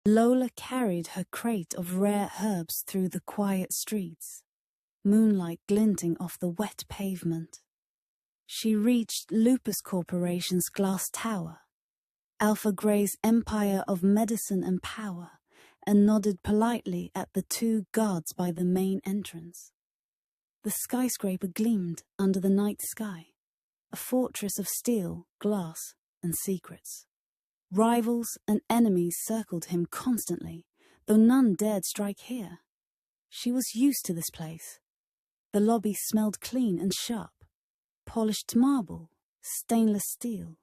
Lola carried her crate of rare herbs through the quiet streets, moonlight glinting off the wet pavement. She reached Lupus Corporation's glass tower, Alpha Grey's empire of medicine and power, and nodded politely at the two guards by the main entrance. The skyscraper gleamed under the night sky, a fortress of steel, glass, and secrets. Rivals and enemies circled him constantly, though none dared strike here. She was used to this place. The lobby smelled clean and sharp. Polished marble, stainless steel,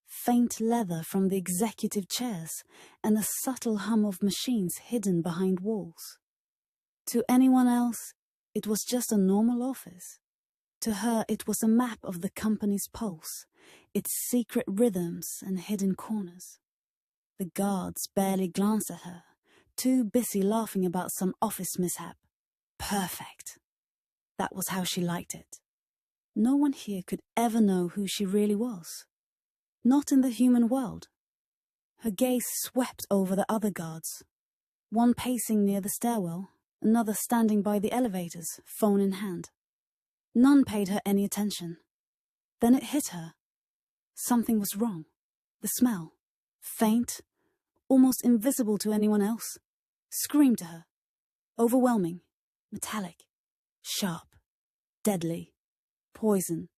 faint leather from the executive chairs, and a subtle hum of machines hidden behind walls. To anyone else, it was just a normal office. To her, it was a map of the company's pulse, its secret rhythms and hidden corners. The guards barely glanced at her, too busy laughing about some office mishap. Perfect. That was how she liked it. No one here could ever know who she really was. Not in the human world. Her gaze swept over the other guards, one pacing near the stairwell, another standing by the elevators, phone in hand. None paid her any attention. Then it hit her. Something was wrong. The smell, faint, almost invisible to anyone else, screamed to her. Overwhelming, metallic, sharp, deadly, poison,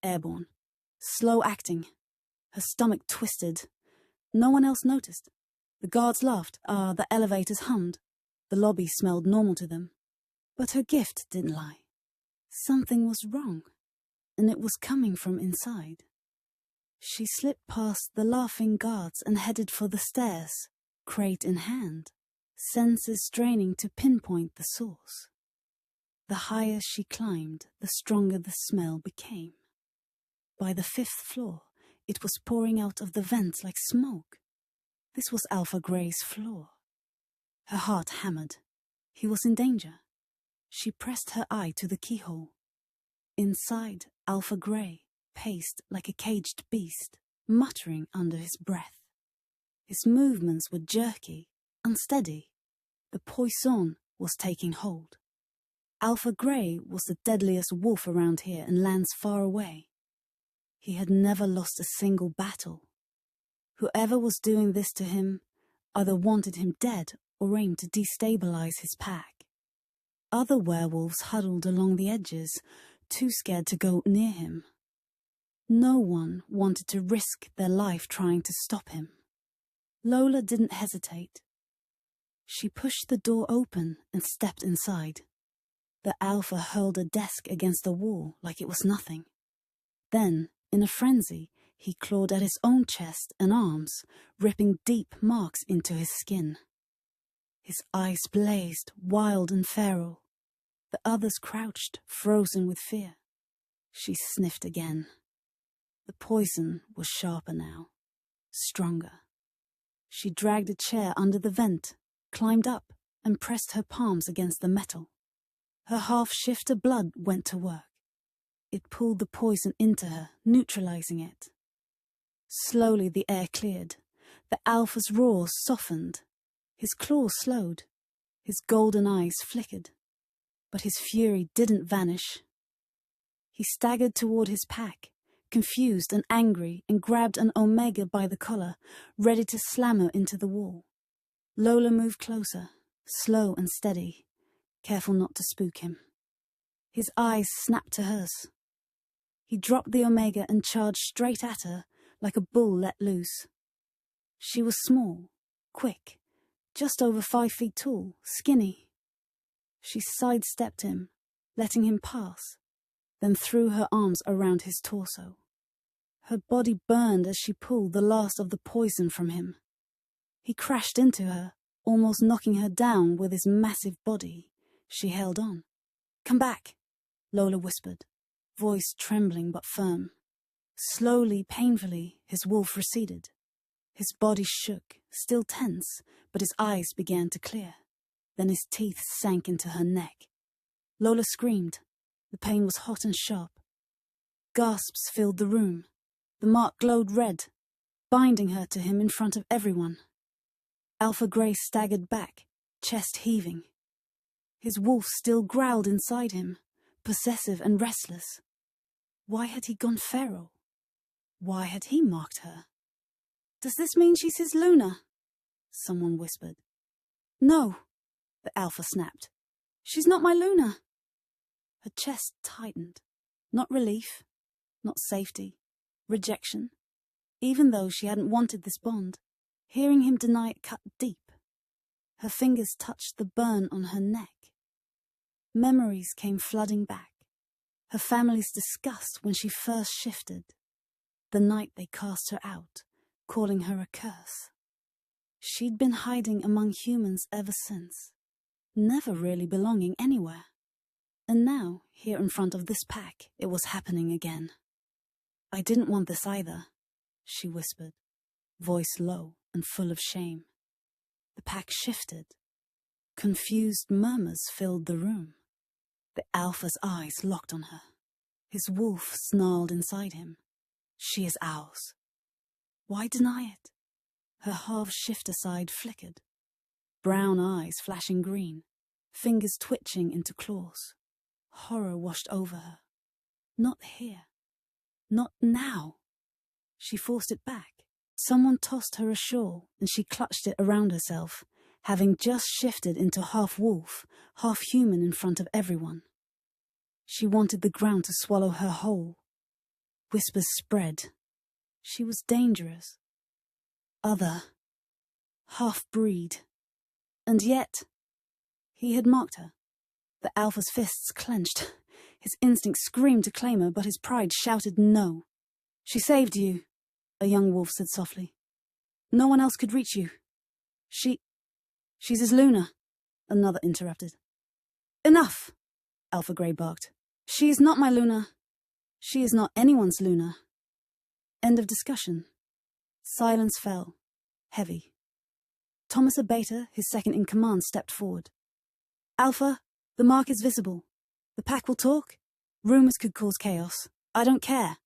airborne, slow acting. Her stomach twisted. No one else noticed. The guards laughed. The elevators hummed. The lobby smelled normal to them. But her gift didn't lie. Something was wrong, and it was coming from inside. She slipped past the laughing guards and headed for the stairs, crate in hand, senses straining to pinpoint the source. The higher she climbed, the stronger the smell became. By the 5th floor, it was pouring out of the vents like smoke. This was Alpha Grey's floor. Her heart hammered. He was in danger. She pressed her eye to the keyhole. Inside, Alpha Grey paced like a caged beast, muttering under his breath. His movements were jerky, unsteady. The poison was taking hold. Alpha Grey was the deadliest wolf around here and lands far away. He had never lost a single battle. Whoever was doing this to him either wanted him dead or aimed to destabilize his pack. Other werewolves huddled along the edges, too scared to go near him. No one wanted to risk their life trying to stop him. Lola didn't hesitate. She pushed the door open and stepped inside. The Alpha hurled a desk against the wall like it was nothing. Then, in a frenzy, he clawed at his own chest and arms, ripping deep marks into his skin. His eyes blazed, wild and feral. The others crouched, frozen with fear. She sniffed again. The poison was sharper now, stronger. She dragged a chair under the vent, climbed up, and pressed her palms against the metal. Her half-shifter blood went to work. It pulled the poison into her, neutralizing it. Slowly the air cleared. The Alpha's roars softened. His claws slowed. His golden eyes flickered. But his fury didn't vanish. He staggered toward his pack, confused and angry, and grabbed an Omega by the collar, ready to slam her into the wall. Lola moved closer, slow and steady, careful not to spook him. His eyes snapped to hers. He dropped the Omega and charged straight at her, like a bull let loose. She was small, quick, just over 5 feet tall, skinny. She sidestepped him, letting him pass, then threw her arms around his torso. Her body burned as she pulled the last of the poison from him. He crashed into her, almost knocking her down with his massive body. She held on. "Come back," Lola whispered, voice trembling but firm. Slowly, painfully, his wolf receded. His body shook, still tense, but his eyes began to clear. Then his teeth sank into her neck. Lola screamed. The pain was hot and sharp. Gasps filled the room. The mark glowed red, binding her to him in front of everyone. Alpha Grey staggered back, chest heaving. His wolf still growled inside him, possessive and restless. Why had he gone feral? Why had he marked her? "Does this mean she's his Luna?" someone whispered. "No," the Alpha snapped. "She's not my Luna." Her chest tightened. Not relief, not safety, rejection. Even though she hadn't wanted this bond, hearing him deny it cut deep. Her fingers touched the burn on her neck. Memories came flooding back. Her family's disgust when she first shifted. The night they cast her out, calling her a curse. She'd been hiding among humans ever since, never really belonging anywhere. And now, here in front of this pack, it was happening again. "I didn't want this either," she whispered, voice low and full of shame. The pack shifted. Confused murmurs filled the room. The Alpha's eyes locked on her. His wolf snarled inside him. "She is ours." Why deny it? Her half-shifter side flickered. Brown eyes flashing green, fingers twitching into claws. Horror washed over her. Not here. Not now. She forced it back. Someone tossed her a shawl, and she clutched it around herself, having just shifted into half-wolf, half-human in front of everyone. She wanted the ground to swallow her whole. Whispers spread. She was dangerous. Other. Half-breed. And yet, he had marked her. The Alpha's fists clenched. His instinct screamed to claim her, but his pride shouted no. "She saved you," a young wolf said softly. "No one else could reach you." She's his Luna," another interrupted. "Enough," Alpha Grey barked. "She is not my Luna. She is not anyone's Luna." End of discussion. Silence fell, heavy. Thomas Abeta, his second in command, stepped forward. "Alpha, the mark is visible. The pack will talk. Rumors could cause chaos. I don't care,"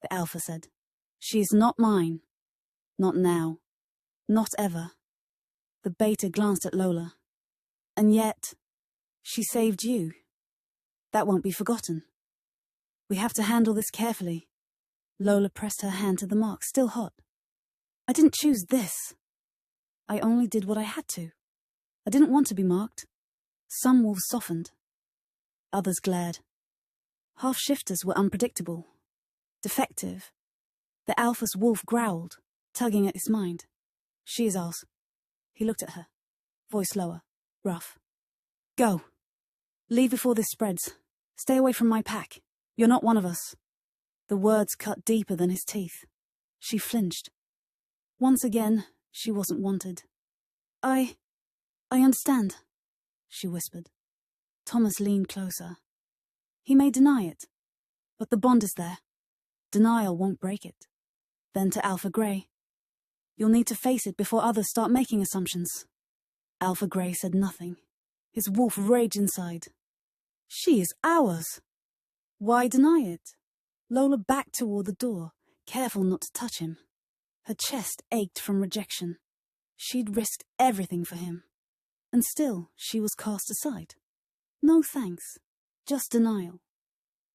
the Alpha said. "She is not mine. Not now. Not ever." The Beta glanced at Lola. "And yet, she saved you. That won't be forgotten. We have to handle this carefully." Lola pressed her hand to the mark, still hot. "I didn't choose this. I only did what I had to. I didn't want to be marked." Some wolves softened. Others glared. Half-shifters were unpredictable. Defective. The Alpha's wolf growled, tugging at his mind. "She is ours." He looked at her, voice lower, rough. "Go. Leave before this spreads. Stay away from my pack. You're not one of us." The words cut deeper than his teeth. She flinched. Once again, she wasn't wanted. I understand," she whispered. Thomas leaned closer. "He may deny it, but the bond is there. Denial won't break it." Then to Alpha Grey, "You'll need to face it before others start making assumptions." Alpha Grey said nothing. His wolf raged inside. "She is ours." Why deny it? Lola backed toward the door, careful not to touch him. Her chest ached from rejection. She'd risked everything for him. And still, she was cast aside. No thanks, just denial.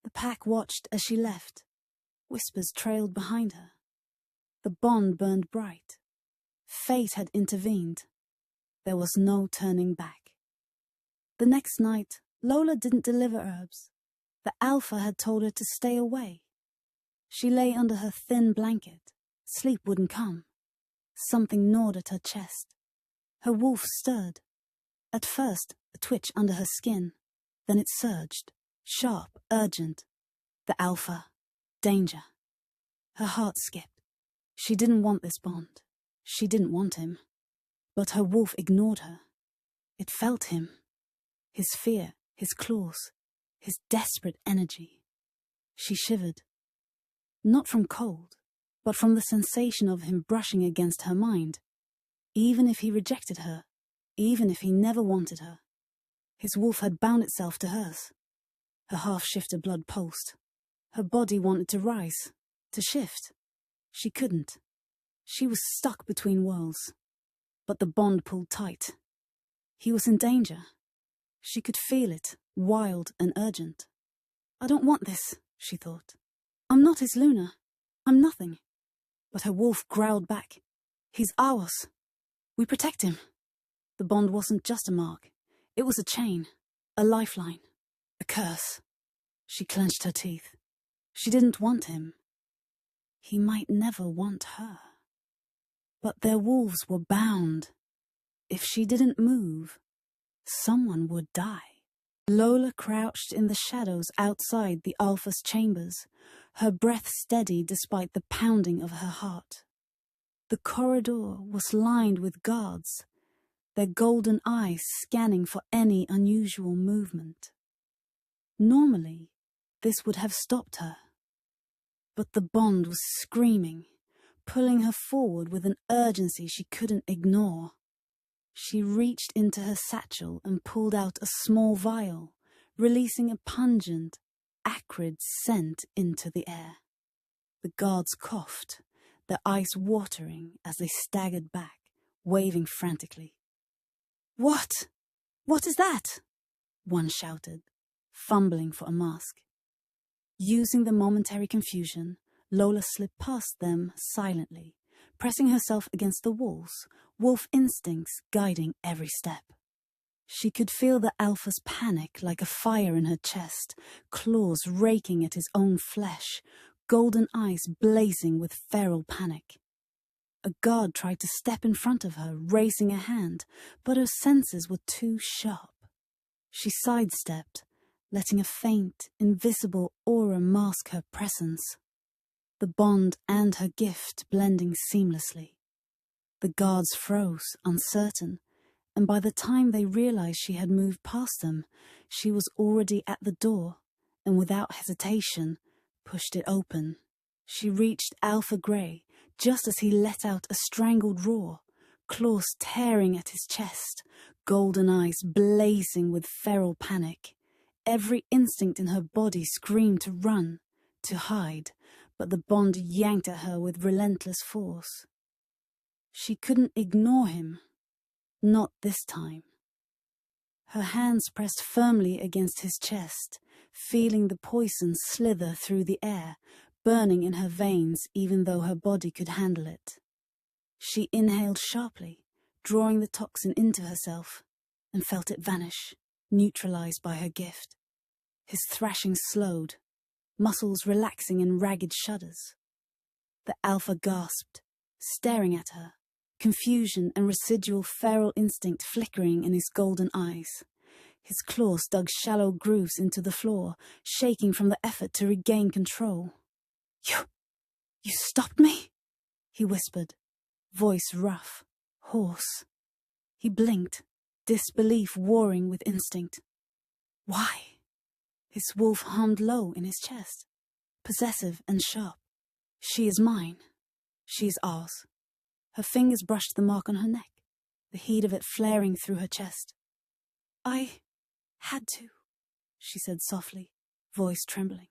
The pack watched as she left. Whispers trailed behind her. The bond burned bright. Fate had intervened. There was no turning back. The next night, Lola didn't deliver herbs. The Alpha had told her to stay away. She lay under her thin blanket. Sleep wouldn't come. Something gnawed at her chest. Her wolf stirred. At first, a twitch under her skin. Then it surged, sharp, urgent. The Alpha. Danger. Her heart skipped. She didn't want this bond. She didn't want him. But her wolf ignored her. It felt him. His fear, his claws, his desperate energy. She shivered. Not from cold, but from the sensation of him brushing against her mind. Even if he rejected her, even if he never wanted her, his wolf had bound itself to hers. Her half-shifter blood pulsed. Her body wanted to rise, to shift. She couldn't. She was stuck between worlds. but the bond pulled tight. He was in danger. She could feel it, wild and urgent. I don't want this, she thought. I'm not his Luna. I'm nothing. But her wolf growled back. He's ours. We protect him. The bond wasn't just a mark. It was a chain, a lifeline, a curse. She clenched her teeth. She didn't want him. He might never want her. But their wolves were bound. If she didn't move, someone would die. Lola crouched in the shadows outside the Alpha's chambers, her breath steady despite the pounding of her heart. The corridor was lined with guards, their golden eyes scanning for any unusual movement. Normally, this would have stopped her. But the bond was screaming, pulling her forward with an urgency she couldn't ignore. She reached into her satchel and pulled out a small vial, releasing a pungent, acrid scent into the air. The guards coughed, their eyes watering as they staggered back, waving frantically. "What? What is that?" one shouted, fumbling for a mask. Using the momentary confusion, Lola slipped past them silently, pressing herself against the walls, wolf instincts guiding every step. She could feel the Alpha's panic like a fire in her chest, claws raking at his own flesh, golden eyes blazing with feral panic. A guard tried to step in front of her, raising a hand, but her senses were too sharp. She sidestepped, letting a faint, invisible aura mask her presence. The bond and her gift blending seamlessly. The guards froze, uncertain, and by the time they realized she had moved past them, she was already at the door, and without hesitation, pushed it open. She reached Alpha Grey, just as he let out a strangled roar, claws tearing at his chest, golden eyes blazing with feral panic. Every instinct in her body screamed to run, to hide, but the bond yanked at her with relentless force. She couldn't ignore him. Not this time. Her hands pressed firmly against his chest, feeling the poison slither through the air, burning in her veins even though her body could handle it. She inhaled sharply, drawing the toxin into herself, and felt it vanish, neutralized by her gift. His thrashing slowed, muscles relaxing in ragged shudders. The Alpha gasped, staring at her, confusion and residual feral instinct flickering in his golden eyes. His claws dug shallow grooves into the floor, shaking from the effort to regain control. You stopped me?" he whispered, voice rough, hoarse. He blinked, disbelief warring with instinct. "Why?" His wolf hummed low in his chest, possessive and sharp. "She is mine. She is ours." Her fingers brushed the mark on her neck, the heat of it flaring through her chest. "I had to," she said softly, voice trembling.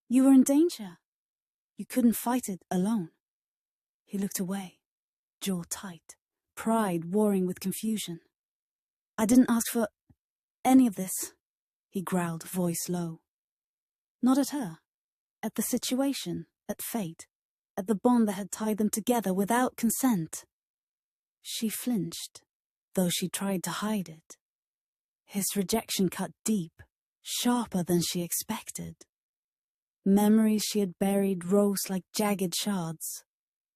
"You were in danger. You couldn't fight it alone." He looked away, jaw tight, pride warring with confusion. "I didn't ask for any of this," he growled, voice low. Not at her, at the situation, at fate, at the bond that had tied them together without consent. She flinched, though she tried to hide it. His rejection cut deep, sharper than she expected. Memories she had buried rose like jagged shards.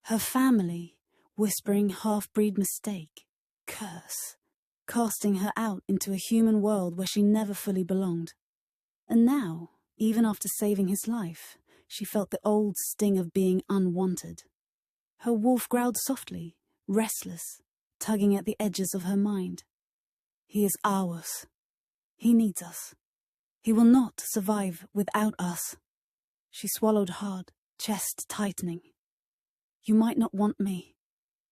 Her family, whispering half-breed mistake, curse, casting her out into a human world where she never fully belonged. And now, even after saving his life, she felt the old sting of being unwanted. Her wolf growled softly, restless, tugging at the edges of her mind. "He is ours. He needs us. He will not survive without us." She swallowed hard, chest tightening. "You might not want me,"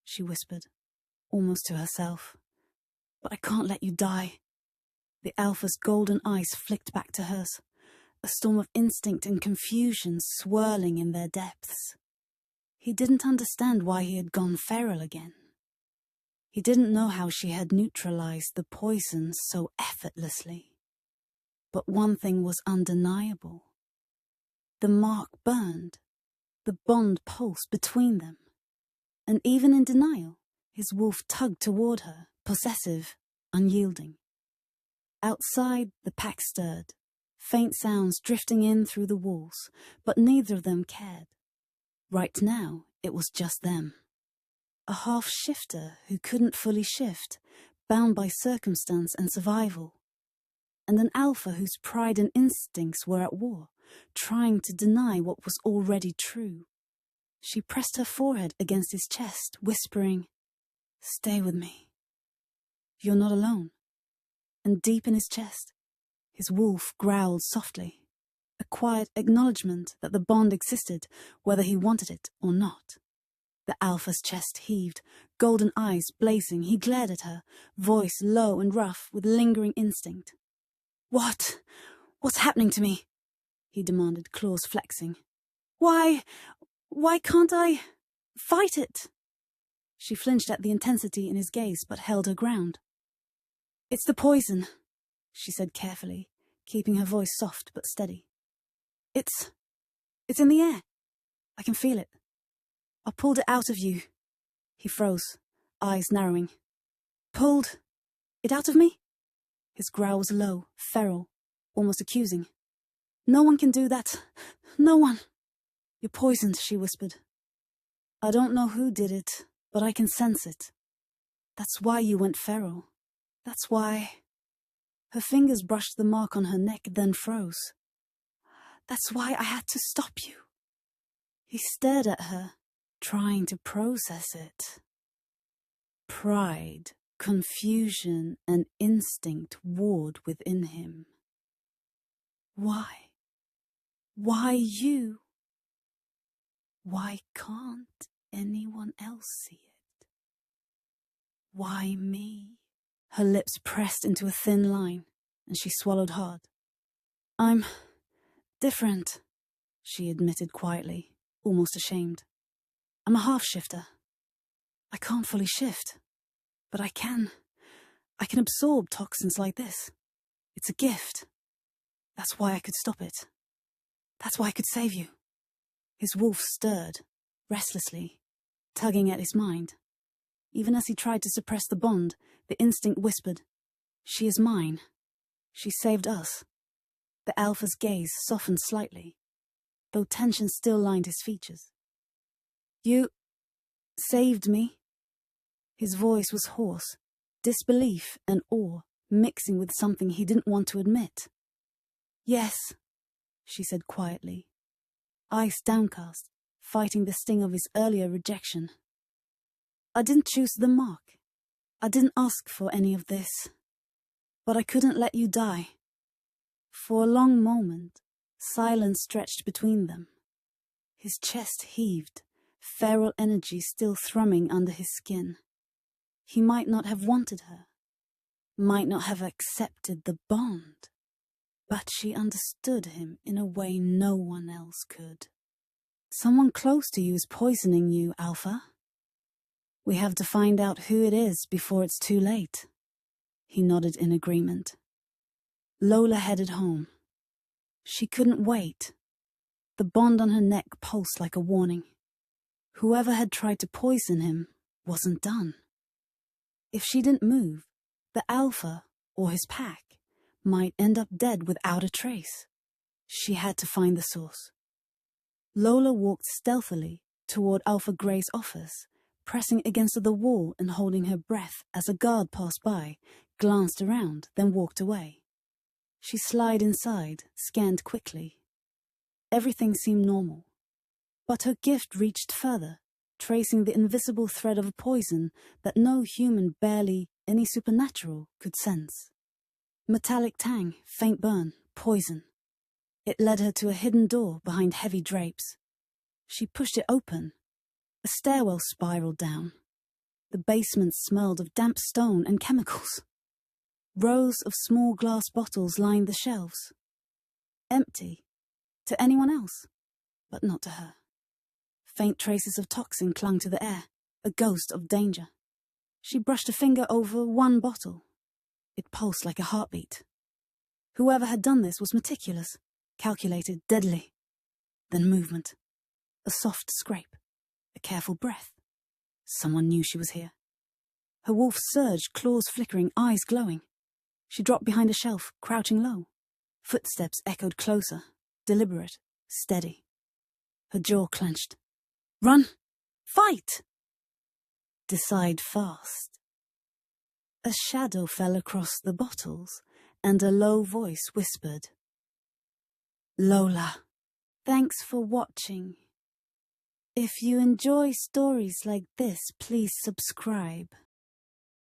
she whispered, almost to herself. "But I can't let you die." The Alpha's golden eyes flicked back to hers, a storm of instinct and confusion swirling in their depths. He didn't understand why he had gone feral again. He didn't know how she had neutralized the poison so effortlessly. But one thing was undeniable. The mark burned, the bond pulsed between them. And even in denial, his wolf tugged toward her, possessive, unyielding. Outside, the pack stirred, faint sounds drifting in through the walls, but neither of them cared. Right now, it was just them. A half-shifter who couldn't fully shift, bound by circumstance and survival. And an alpha whose pride and instincts were at war, trying to deny what was already true. She pressed her forehead against his chest, whispering, "Stay with me. You're not alone." And deep in his chest, his wolf growled softly, a quiet acknowledgement that the bond existed, whether he wanted it or not. The alpha's chest heaved, golden eyes blazing. He glared at her, voice low and rough with lingering instinct. What's happening to me?" he demanded, claws flexing. Why can't I fight it?" She flinched at the intensity in his gaze, but held her ground. "It's the poison," she said carefully, keeping her voice soft but steady. It's in the air. I can feel it. I pulled it out of you." He froze, eyes narrowing. "Pulled it out of me?" His growl was low, feral, almost accusing. "No one can do that. No one." "You're poisoned," she whispered. "I don't know who did it, but I can sense it. That's why you went feral. That's why..." Her fingers brushed the mark on her neck, then froze. "That's why I had to stop you." He stared at her, trying to process it. Pride, confusion, and instinct warred within him. Why? Why you? Why can't anyone else see it? Why me? Her lips pressed into a thin line, and she swallowed hard. "I'm different," she admitted quietly, almost ashamed. "I'm a half-shifter. I can't fully shift, but I can absorb toxins like this. It's a gift. That's why I could stop it. That's why I could save you." His wolf stirred, restlessly, tugging at his mind. Even as he tried to suppress the bond, the instinct whispered, "She is mine. She saved us." The alpha's gaze softened slightly, though tension still lined his features. "You saved me?" His voice was hoarse, disbelief and awe mixing with something he didn't want to admit. "Yes," she said quietly, eyes downcast, fighting the sting of his earlier rejection. "I didn't choose the mark. I didn't ask for any of this. But I couldn't let you die." For a long moment, silence stretched between them. His chest heaved, feral energy still thrumming under his skin. He might not have wanted her, might not have accepted the bond, but she understood him in a way no one else could. "Someone close to you is poisoning you, Alpha. We have to find out who it is before it's too late." He nodded in agreement. Lola headed home. She couldn't wait. The bond on her neck pulsed like a warning. Whoever had tried to poison him wasn't done. If she didn't move, the Alpha, or his pack, might end up dead without a trace. She had to find the source. Lola walked stealthily toward Alpha Grey's office, pressing against the wall and holding her breath as a guard passed by, glanced around, then walked away. She slid inside, scanned quickly. Everything seemed normal. But her gift reached further, tracing the invisible thread of a poison that no human, barely any supernatural, could sense. Metallic tang, faint burn, poison. It led her to a hidden door behind heavy drapes. She pushed it open. A stairwell spiraled down. The basement smelled of damp stone and chemicals. Rows of small glass bottles lined the shelves. Empty. To anyone else, but not to her. Faint traces of toxin clung to the air, a ghost of danger. She brushed a finger over one bottle. It pulsed like a heartbeat. Whoever had done this was meticulous, calculated, deadly. Then movement. A soft scrape. A careful breath. Someone knew she was here. Her wolf surged, claws flickering, eyes glowing. She dropped behind a shelf, crouching low. Footsteps echoed closer, deliberate, steady. Her jaw clenched. Run! Fight! Decide fast. A shadow fell across the bottles, and a low voice whispered, Lola, thanks for watching. If you enjoy stories like this, please subscribe.